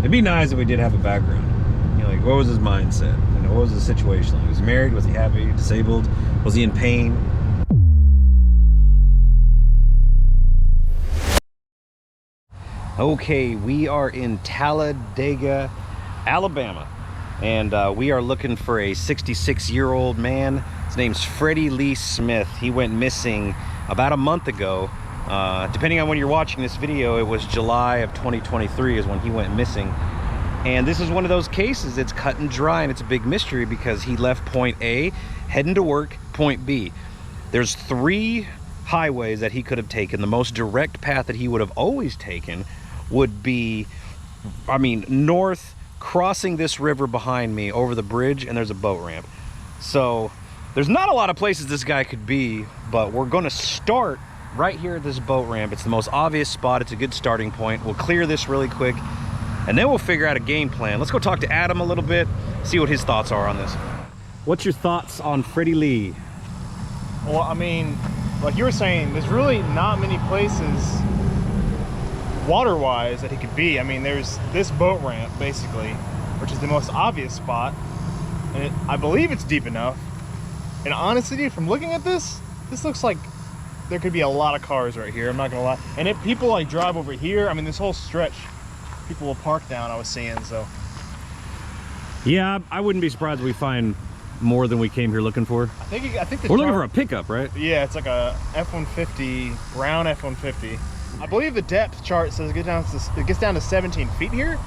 It'd be nice if we did have a background. You know, like, what was his mindset? You know, what was the situation? Like, was he married? Was he happy? Disabled? Was he in pain? Okay, we are in Talladega, Alabama, and we are looking for a 66-year-old man. His name's Freddie Lee Smith. He went missing about a month ago. Depending on when you're watching this video, it was July of 2023 is when he went missing. And this is one of those cases, it's cut and dry, and it's a big mystery because he left point A, heading to work, point B. There's 3 highways that he could have taken. The most direct path that he would have always taken would be, I mean, north, crossing this river behind me over the bridge, and there's a boat ramp. So there's not a lot of places this guy could be, but we're gonna start right here at this boat ramp. It's the most obvious spot. It's a good starting point. We'll clear this really quick, and then we'll figure out a game plan. Let's go talk to Adam a little bit, see what his thoughts are on this. What's your thoughts on Freddie Lee? Well, I mean, like you were saying, there's really not many places water-wise that he could be. I mean, there's this boat ramp, basically, which is the most obvious spot, and I believe it's deep enough. And honestly, from looking at this looks like there could be a lot of cars right here, I'm not gonna lie. And if people like drive over here, I mean, this whole stretch, people will park down, I was seeing, so. Yeah, I wouldn't be surprised if we find more than we came here looking for. I think we're looking for a pickup, right? Yeah, it's like a F-150, brown F-150. I believe the depth chart says it gets down to 17 feet here.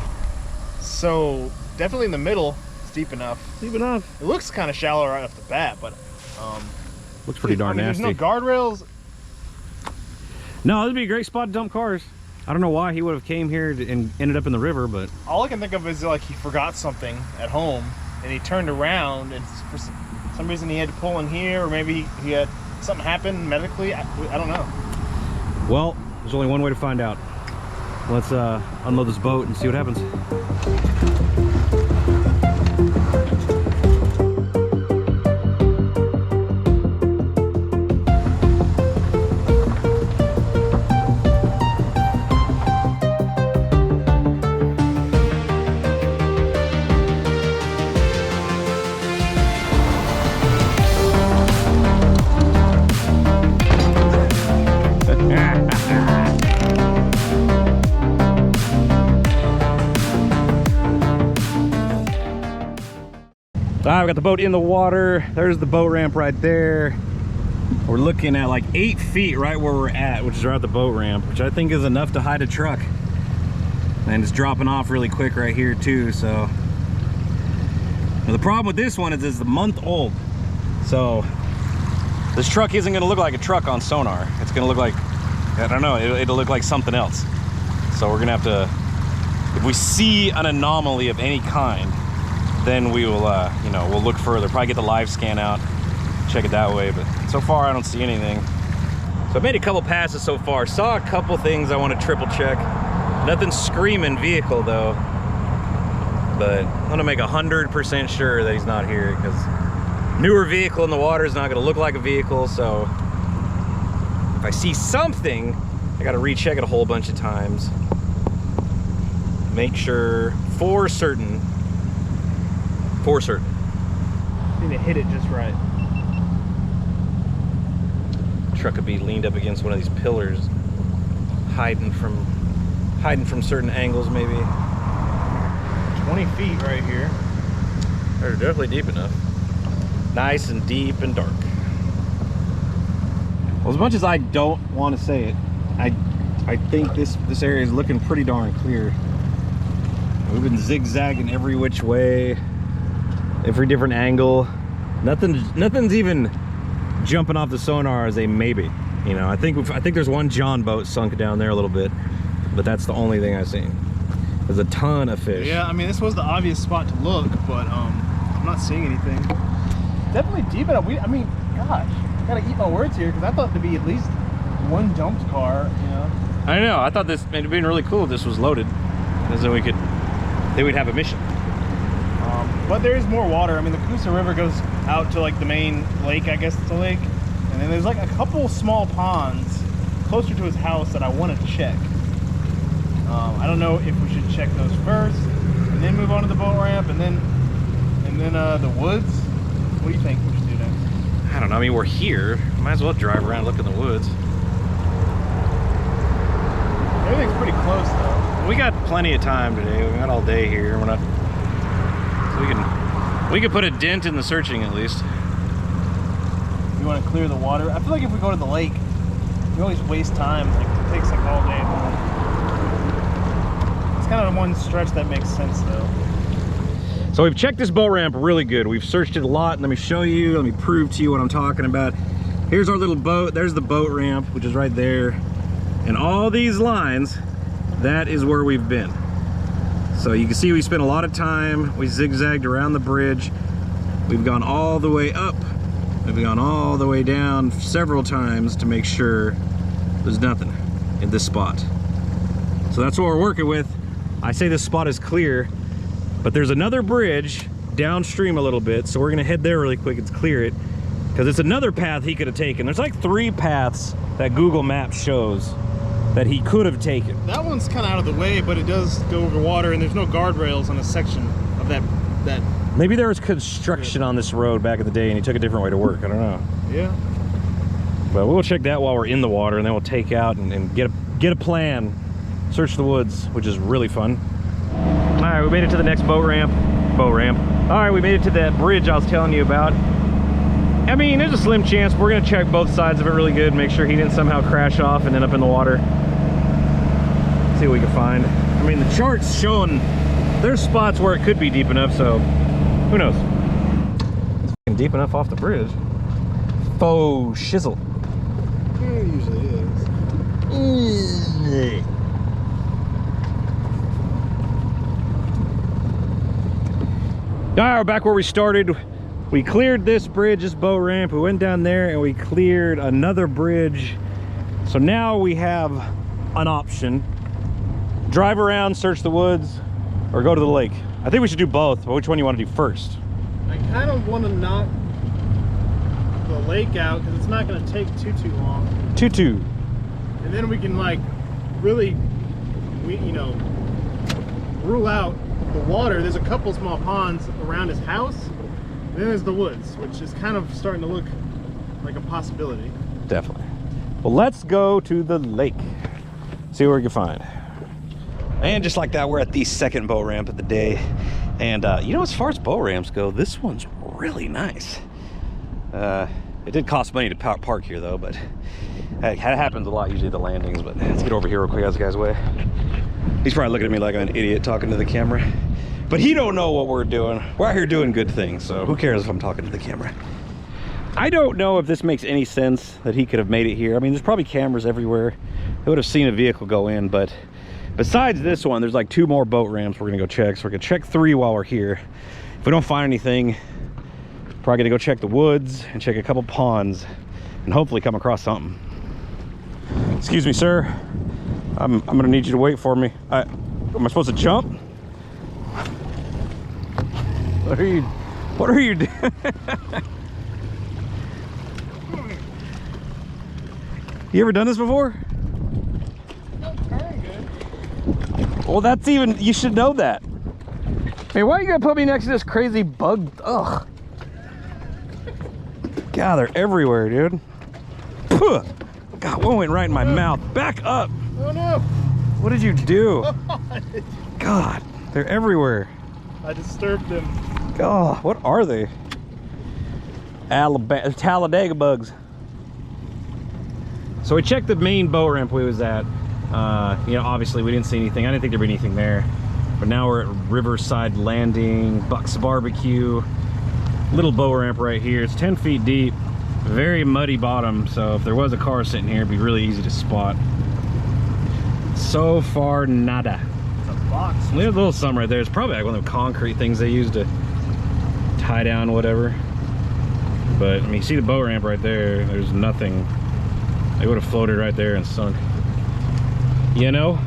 So definitely in the middle, it's deep enough. Deep enough. It looks kind of shallow right off the bat, but looks pretty darn nasty. There's no guardrails. No, this would be a great spot to dump cars. I don't know why he would have came here and ended up in the river, but all I can think of is like he forgot something at home and he turned around, and for some reason he had to pull in here, or maybe he had something happen medically. I don't know. Well, there's only one way to find out. Let's unload this boat and see what happens. I've got the boat in the water. There's the boat ramp right there. We're looking at like 8 feet right where we're at, which is right at the boat ramp, which I think is enough to hide a truck. And it's dropping off really quick right here too, so. Now the problem with this one is it's a month old. So this truck isn't gonna look like a truck on sonar. It's gonna look like, I don't know, it'll look like something else. So we're gonna have to, if we see an anomaly of any kind, then we will, you know, we'll look further. Probably get the live scan out, check it that way. But so far, I don't see anything. So I've made a couple passes so far. Saw a couple things I want to triple check. Nothing screaming vehicle though. But I'm gonna make 100% sure that he's not here, because newer vehicle in the water is not gonna look like a vehicle. So if I see something, I gotta recheck it a whole bunch of times. Make sure for certain. For certain. Need to hit it just right. Truck could be leaned up against one of these pillars, hiding from certain angles, maybe. 20 feet right here. They're definitely deep enough. Nice and deep and dark. Well, as much as I don't want to say it, I think this area is looking pretty darn clear. We've been zigzagging every which way. Every different angle. Nothing's even jumping off the sonar as a maybe. You know, I think there's one John boat sunk down there a little bit, but that's the only thing I've seen. There's a ton of fish. Yeah, I mean, this was the obvious spot to look, but I'm not seeing anything. Definitely deep enough. I mean, gosh, I gotta eat my words here, because I thought there'd be at least one dumped car, you know. I know. I thought this it'd been really cool if this was loaded, because then we'd have a mission. But there is more water. I mean, the Coosa River goes out to like the main lake, I guess it's a lake. And then there's like a couple small ponds closer to his house that I wanted to check. I don't know if we should check those first and then move on to the boat ramp and then the woods. What do you think we should do next? I don't know. I mean, we're here. Might as well drive around, look in the woods. Everything's pretty close though. We got plenty of time today. We got all day here. We're not. So we can put a dent in the searching at least. You want to clear the water? I feel like if we go to the lake, we always waste time. Like, it takes like all day. It's kind of the one stretch that makes sense though. So we've checked this boat ramp really good. We've searched it a lot. Let me show you, let me prove to you what I'm talking about. Here's our little boat. There's the boat ramp, which is right there. And all these lines, that is where we've been. So you can see we spent a lot of time. We zigzagged around the bridge. We've gone all the way up. We've gone all the way down several times to make sure there's nothing in this spot. So that's what we're working with. I say this spot is clear, but there's another bridge downstream a little bit, so we're gonna head there really quick and clear it, because it's another path he could have taken. There's like 3 paths that Google Maps shows that he could have taken. That one's kind of out of the way, but it does go over water, and there's no guardrails on a section of that. Maybe there was construction on this road back in the day and he took a different way to work. I don't know. Yeah. But we'll check that while we're in the water, and then we'll take out and get a plan, search the woods, which is really fun. All right, we made it to the next boat ramp. All right, we made it to that bridge I was telling you about. I mean, there's a slim chance. We're gonna check both sides of it really good, make sure he didn't somehow crash off and end up in the water. See what we can find. I mean, the chart's showing there's spots where it could be deep enough, so who knows? It's deep enough off the bridge. Faux shizzle. Yeah, it usually is. All right, we're back where we started. We cleared this bridge, this boat ramp. We went down there and we cleared another bridge. So now we have an option. Drive around, search the woods, or go to the lake. I think we should do both, but which one do you want to do first? I kind of want to knock the lake out because it's not going to take too long. And then we can like really, rule out the water. There's a couple small ponds around his house. And then there's the woods, which is kind of starting to look like a possibility. Definitely. Well, let's go to the lake. See what we can find. And just like that, we're at the second boat ramp of the day. And as far as boat ramps go, this one's really nice. It did cost money to park here though, but it happens a lot usually at the landings. But let's get over here real quick out of this guy's way. He's probably looking at me like I'm an idiot talking to the camera. But he don't know what we're doing. We're out here doing good things, so who cares if I'm talking to the camera? I don't know if this makes any sense that he could have made it here. I mean, there's probably cameras everywhere. They would have seen a vehicle go in, but besides this one, there's like 2 more boat ramps we're gonna go check. So we're gonna check 3 while we're here. If we don't find anything, probably gonna go check the woods and check a couple ponds and hopefully come across something. Excuse me, sir. I'm gonna need you to wait for me. Am I supposed to jump? What are you doing? You ever done this before? Well, that's even, you should know that. Hey, why are you gonna put me next to this crazy bug? Ugh. God, they're everywhere, dude. Puh. God, one went right in my mouth. Back up. Oh no. What did you do? God, they're everywhere. I disturbed them. God, what are they? Talladega bugs. So we checked the main boat ramp we was at. Obviously we didn't see anything. I didn't think there'd be anything there. But now we're at Riverside Landing, Buck's Barbecue. Little boat ramp right here. It's 10 feet deep, very muddy bottom. So if there was a car sitting here, it'd be really easy to spot. So far, nada. It's a box. There's a little something right there. It's probably like one of the concrete things they use to tie down whatever. But I mean, you see the boat ramp right there. There's nothing. They would have floated right there and sunk. You know?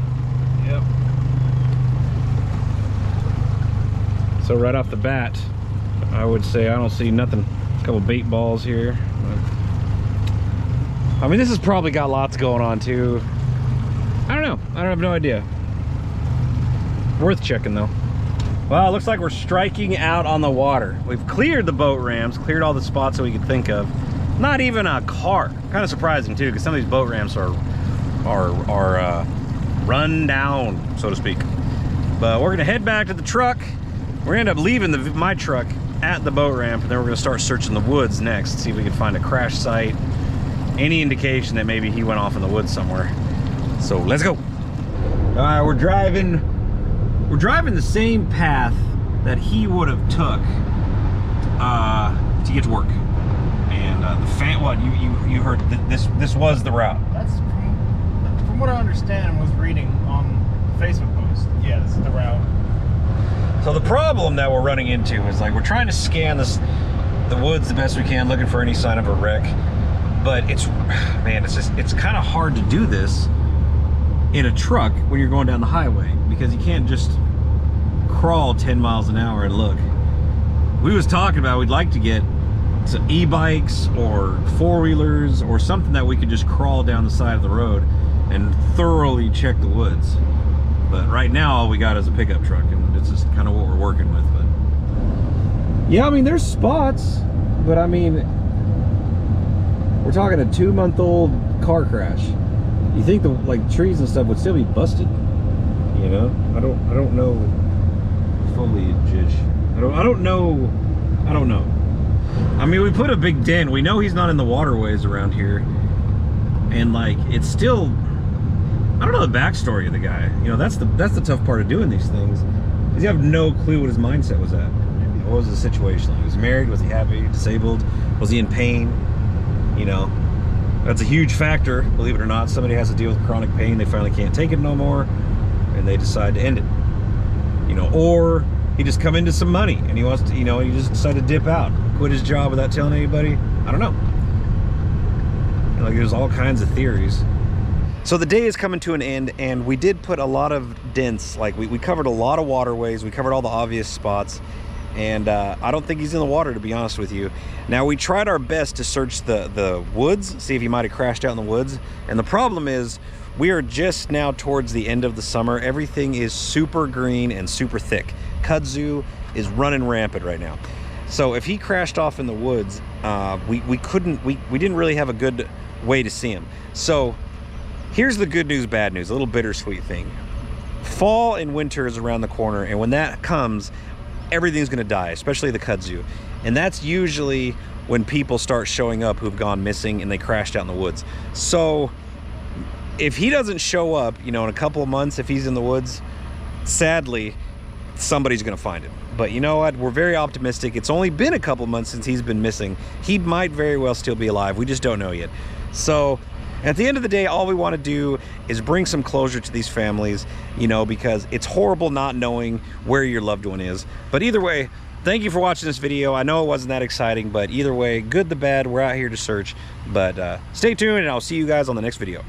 Yep. So right off the bat, I would say I don't see nothing. A couple bait balls here. I mean, this has probably got lots going on too. I don't know. I have no idea. Worth checking though. Well, it looks like we're striking out on the water. We've cleared the boat ramps, cleared all the spots that we could think of. Not even a car. Kind of surprising too, because some of these boat ramps are run down, so to speak. But we're gonna head back to the truck. We're gonna end up leaving my truck at the boat ramp, and then we're gonna start searching the woods next, see if we can find a crash site, any indication that maybe he went off in the woods somewhere. So let's go. All right, we're driving the same path that he would have took to get to work. And the fan, what you heard? This was the route. That's from what I understand and was reading on the Facebook post. Yeah, this is the route. So the problem that we're running into is like we're trying to scan the woods the best we can, looking for any sign of a wreck. But it's kind of hard to do this in a truck when you're going down the highway, because you can't just crawl 10 miles an hour and look. We was talking about we'd like to get some e-bikes or four-wheelers or something that we could just crawl down the side of the road and thoroughly check the woods. But right now all we got is a pickup truck, and it's just kind of what we're working with. But yeah, I mean, there's spots, but I mean, we're talking a 2-month-old car crash. You think the trees and stuff would still be busted, you know? I don't know foliage. I don't know. I mean, we put a big dent. We know he's not in the waterways around here, and like it's still, I don't know the backstory of the guy. You know, that's the tough part of doing these things, is you have no clue what his mindset was at. What was the situation like? Was he married? Was he happy? Disabled? Was he in pain? You know, that's a huge factor, believe it or not. Somebody has to deal with chronic pain, they finally can't take it no more, and they decide to end it. You know, or he just come into some money and he wants to, you know, he just decided to dip out, quit his job without telling anybody. I don't know. You know, like, there's all kinds of theories. So the day is coming to an end, and we did put a lot of dents. Like we covered a lot of waterways, we covered all the obvious spots, and I don't think he's in the water, to be honest with you. Now, we tried our best to search the woods, see if he might have crashed out in the woods, and the problem is we are just now towards the end of the summer. Everything is super green and super thick. Kudzu is running rampant right now. So if he crashed off in the woods, we didn't really have a good way to see him. So here's the good news, bad news, a little bittersweet thing. Fall and winter is around the corner, and when that comes, everything's gonna die, especially the kudzu. And that's usually when people start showing up who've gone missing and they crashed out in the woods. So if he doesn't show up, you know, in a couple of months, if he's in the woods, sadly, somebody's gonna find him. But you know what? We're very optimistic. It's only been a couple months since he's been missing. He might very well still be alive. We just don't know yet. So at the end of the day, all we want to do is bring some closure to these families, you know, because it's horrible not knowing where your loved one is. But either way, thank you for watching this video. I know it wasn't that exciting, but either way, good, the bad, we're out here to search. But stay tuned, and I'll see you guys on the next video.